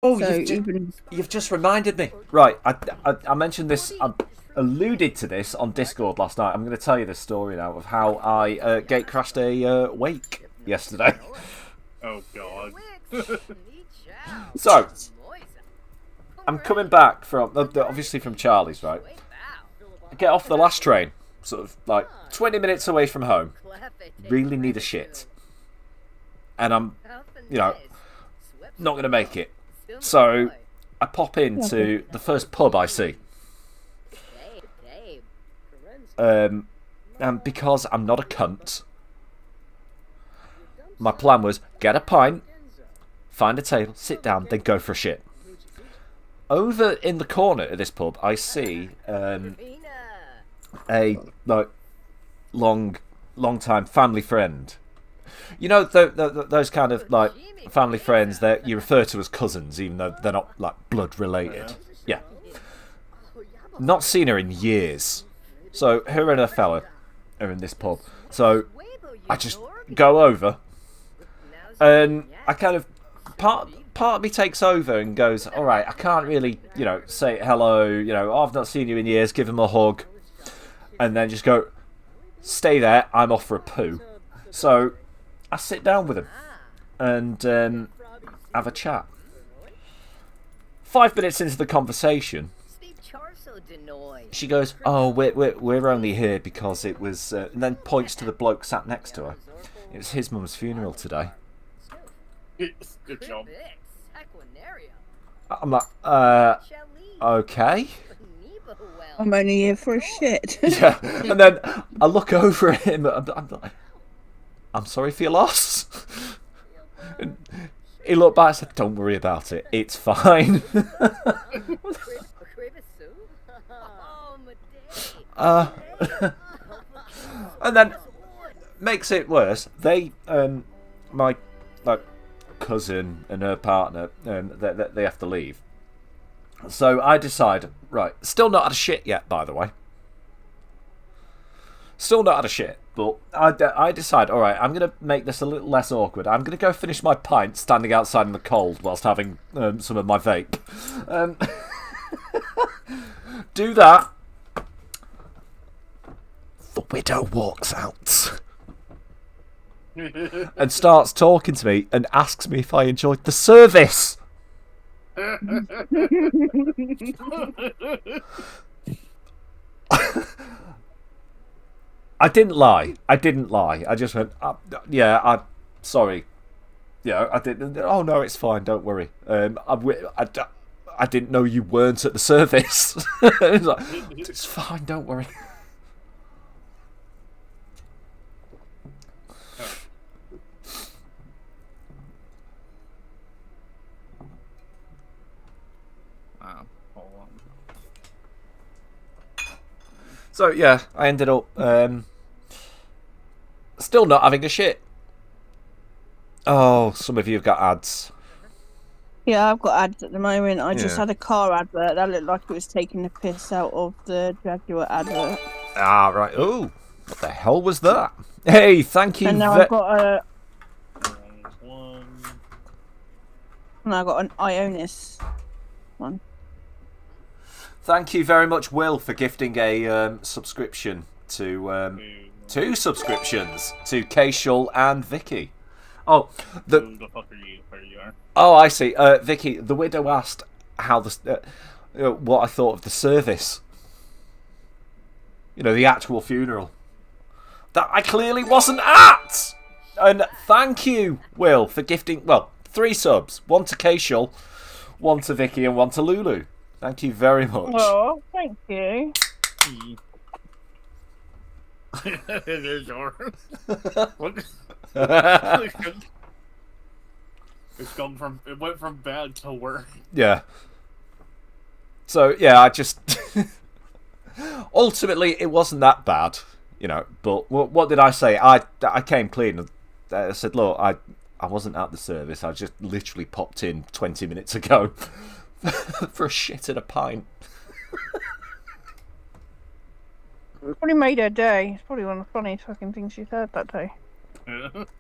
Oh, So even you've just reminded me. Right, I mentioned this. I alluded to this on Discord last night. I'm going to tell you this story now of how I gate crashed a wake yesterday. Oh god. So I'm coming back from obviously from Charlie's, right? I get off the last train, sort of like 20 minutes away from home. Really need a shit, and I'm, not going to make it. So I pop into the first pub I see. And because I'm not a cunt, my plan was get a pint, find a table, sit down, then go for a shit. Over in the corner of this pub, I see a long time family friend. You know those kind of like family friends that you refer to as cousins, even though they're not like blood related. Yeah. Not seen her in years. So her and her fella are in this pub. So I just go over, and I kind of part of me takes over and goes, all right, I can't really say hello. Oh, I've not seen you in years. Give him a hug, and then just go, stay there. I'm off for a poo. So I sit down with him and have a chat. 5 minutes into the conversation, she goes, "Oh, we're only here because it was," and then points to the bloke sat next to her. It was his mum's funeral today. Good job. I'm like, okay. I'm only here for a shit. Yeah, and then I look over at him. I'm like, I'm sorry for your loss. And he looked back and said, "Don't worry about it. It's fine." And then makes it worse. They, my cousin and her partner, they have to leave. So I decide, right, still not had a shit yet, by the way. Still not had a shit, but I decide, all right, I'm going to make this a little less awkward. I'm going to go finish my pint standing outside in the cold whilst having some of my vape. Do that. The widow walks out and starts talking to me and asks me if I enjoyed the service. I didn't lie. I just went, yeah, I'm sorry. Yeah, I didn't. Oh no, it's fine. Don't worry. I didn't know you weren't at the service. It's like, it's fine. Don't worry. Wow. Hold on. So yeah, I ended up still not having a shit. Oh, some of you have got ads. Yeah, I've got ads at the moment. I just Yeah. had a car advert that looked like it was taking the piss out of the Jaguar advert. Ah, right. Oh, what the hell was that? Hey, thank you. And now I've got One. an Ionis one. Thank you very much, Will, for gifting a subscription to two subscriptions to Keishul and Vicky. Oh, Who the fuck are you? Where you are? Oh, I see. Vicky, the widow asked how what I thought of the service. The actual funeral that I clearly wasn't at. And thank you, Will, for gifting 3 subs: one to Keishul, one to Vicky, and one to Lulu. Thank you very much. Oh, thank you. There's your. What? It went from bad to worse. Yeah. So yeah, I just ultimately it wasn't that bad, But what did I say? I came clean. I said, look, I wasn't at the service. I just literally popped in 20 minutes ago for a shit and a pint. It probably made her day. It's probably one of the funniest fucking things she's heard that day.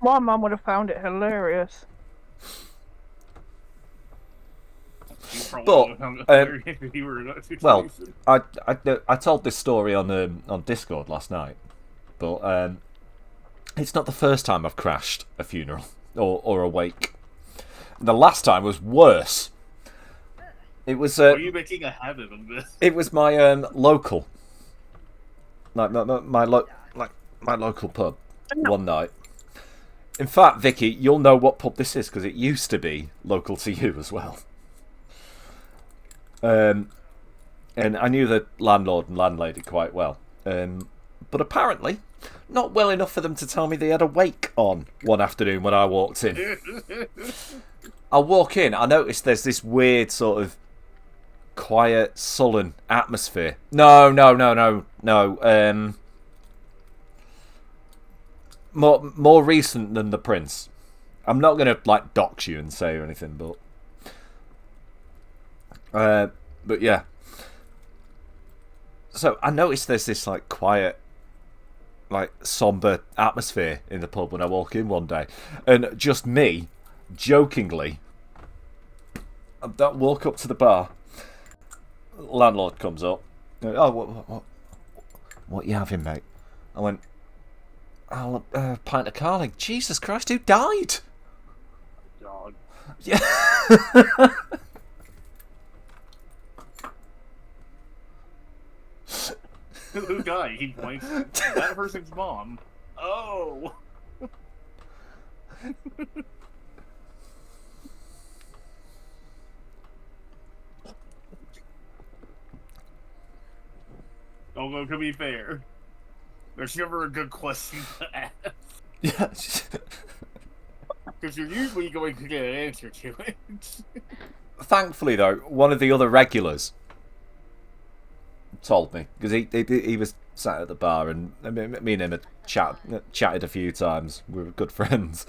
My mum would have found it hilarious. But, you were well, I told this story on Discord last night, but it's not the first time I've crashed a funeral or a wake. The last time was worse. It was. Are you making a habit of this? It was my local, like my local pub one night. In fact, Vicky, you'll know what pub this is because it used to be local to you as well. And I knew the landlord and landlady quite well. But apparently, not well enough for them to tell me they had a wake on one afternoon when I walked in. I walk in, I notice there's this weird sort of quiet, sullen atmosphere. No. More recent than the Prince. I'm not gonna like dox you and say or anything, but yeah. So I noticed there's this like quiet, like somber atmosphere in the pub when I walk in one day, and just me, jokingly, I walk up to the bar. Landlord comes up. Oh, what you having, mate? I went, I'll a pint of Carling. Jesus Christ, who died? Dog. Yeah. Who died? He points. That person's mom. Oh. Although, to be fair, there's never a good question to ask. Yeah. Because you're usually going to get an answer to it. Thankfully, though, one of the other regulars told me because he was sat at the bar and me and him had chatted a few times. We were good friends.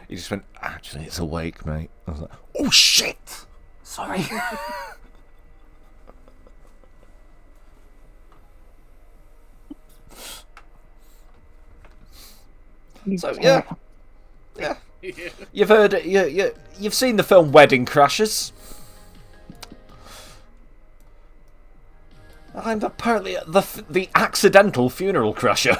He just went, "Actually, it's awake, mate." I was like, "Oh shit, sorry." So yeah. You've heard you've seen the film Wedding Crashers. I'm apparently the accidental funeral crasher.